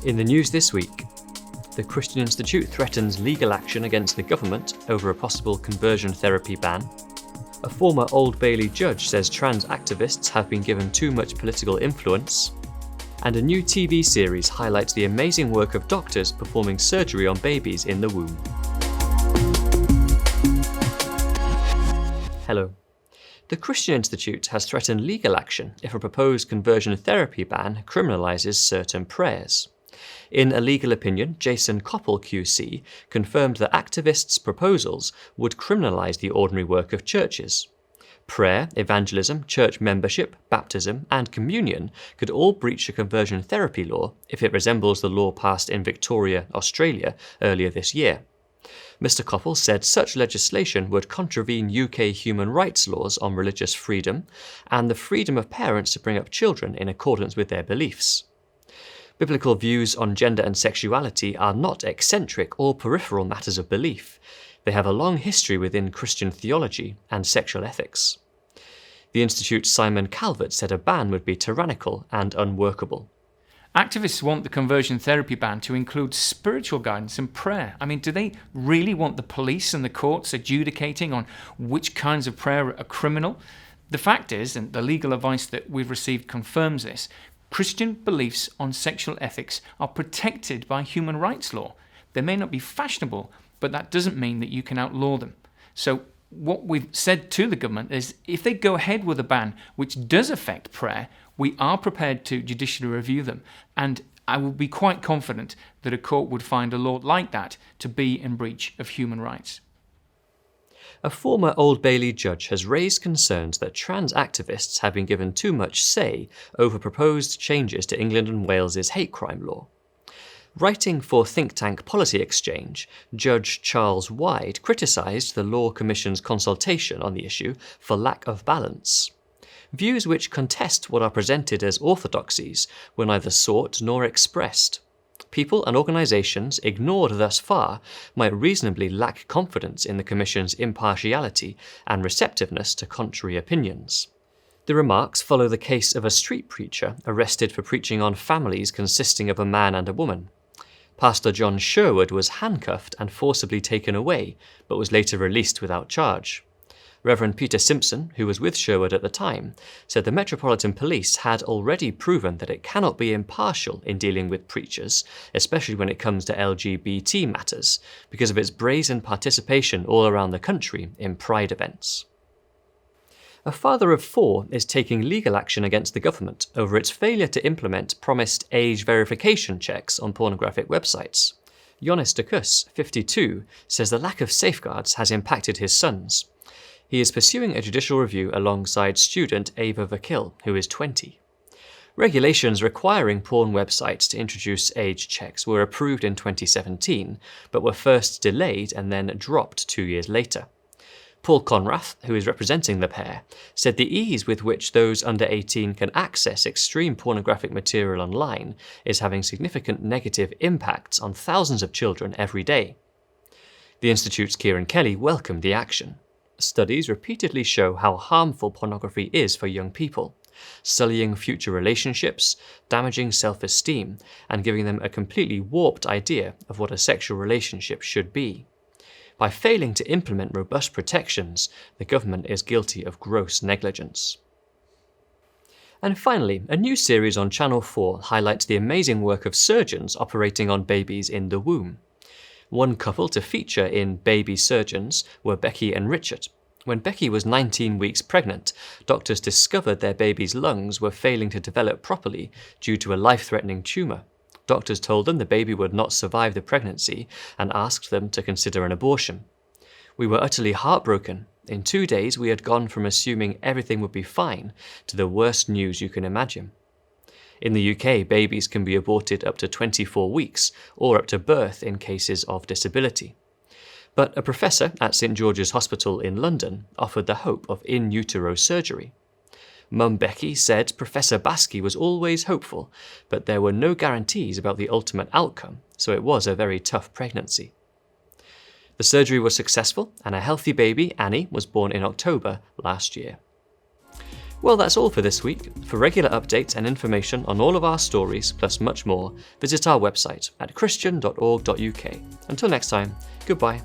In the news this week, the Christian Institute threatens legal action against the government over a possible conversion therapy ban. A former Old Bailey judge says trans activists have been given too much political influence. And a new TV series highlights the amazing work of doctors performing surgery on babies in the womb. Hello. The Christian Institute has threatened legal action if a proposed conversion therapy ban criminalises certain prayers. In a legal opinion, Jason Koppel QC confirmed that activists' proposals would criminalise the ordinary work of churches. Prayer, evangelism, church membership, baptism, and communion could all breach a conversion therapy law if it resembles the law passed in Victoria, Australia, earlier this year. Mr. Koppel said such legislation would contravene UK human rights laws on religious freedom and the freedom of parents to bring up children in accordance with their beliefs. Biblical views on gender and sexuality are not eccentric or peripheral matters of belief. They have a long history within Christian theology and sexual ethics. The Institute's Simon Calvert said a ban would be tyrannical and unworkable. Activists want the conversion therapy ban to include spiritual guidance and prayer. Do they really want the police and the courts adjudicating on which kinds of prayer are criminal? The fact is, and the legal advice that we've received confirms this, Christian beliefs on sexual ethics are protected by human rights law. They may not be fashionable, but that doesn't mean that you can outlaw them. So what we've said to the government is if they go ahead with a ban which does affect prayer, we are prepared to judicially review them. And I will be quite confident that a court would find a law like that to be in breach of human rights. A former Old Bailey judge has raised concerns that trans activists have been given too much say over proposed changes to England and Wales's hate crime law. Writing for think tank Policy Exchange, Judge Charles Wyde criticised the Law Commission's consultation on the issue for lack of balance. Views which contest what are presented as orthodoxies were neither sought nor expressed. People and organisations ignored thus far might reasonably lack confidence in the Commission's impartiality and receptiveness to contrary opinions. The remarks follow the case of a street preacher arrested for preaching on families consisting of a man and a woman. Pastor John Sherwood was handcuffed and forcibly taken away, but was later released without charge. Reverend Peter Simpson, who was with Sherwood at the time, said the Metropolitan Police had already proven that it cannot be impartial in dealing with preachers, especially when it comes to LGBT matters, because of its brazen participation all around the country in pride events. A father of 4 is taking legal action against the government over its failure to implement promised age verification checks on pornographic websites. Jonas Dekus, 52, says the lack of safeguards has impacted his sons. He is pursuing a judicial review alongside student Ava Vakil, who is 20. Regulations requiring porn websites to introduce age checks were approved in 2017, but were first delayed and then dropped 2 years later. Paul Conrath, who is representing the pair, said the ease with which those under 18 can access extreme pornographic material online is having significant negative impacts on thousands of children every day. The Institute's Kieran Kelly welcomed the action. Studies repeatedly show how harmful pornography is for young people, sullying future relationships, damaging self-esteem, and giving them a completely warped idea of what a sexual relationship should be. By failing to implement robust protections, the government is guilty of gross negligence. And finally, a new series on Channel 4 highlights the amazing work of surgeons operating on babies in the womb. One couple to feature in Baby Surgeons were Becky and Richard. When Becky was 19 weeks pregnant, doctors discovered their baby's lungs were failing to develop properly due to a life-threatening tumour. Doctors told them the baby would not survive the pregnancy and asked them to consider an abortion. We were utterly heartbroken. In 2 days, we had gone from assuming everything would be fine to the worst news you can imagine. In the UK, babies can be aborted up to 24 weeks or up to birth in cases of disability. But a professor at St George's Hospital in London offered the hope of in utero surgery. Mum Becky said Professor Baskey was always hopeful, but there were no guarantees about the ultimate outcome, so it was a very tough pregnancy. The surgery was successful, and a healthy baby, Annie, was born in October last year. Well, that's all for this week. For regular updates and information on all of our stories, plus much more, visit our website at christian.org.uk. Until next time, goodbye.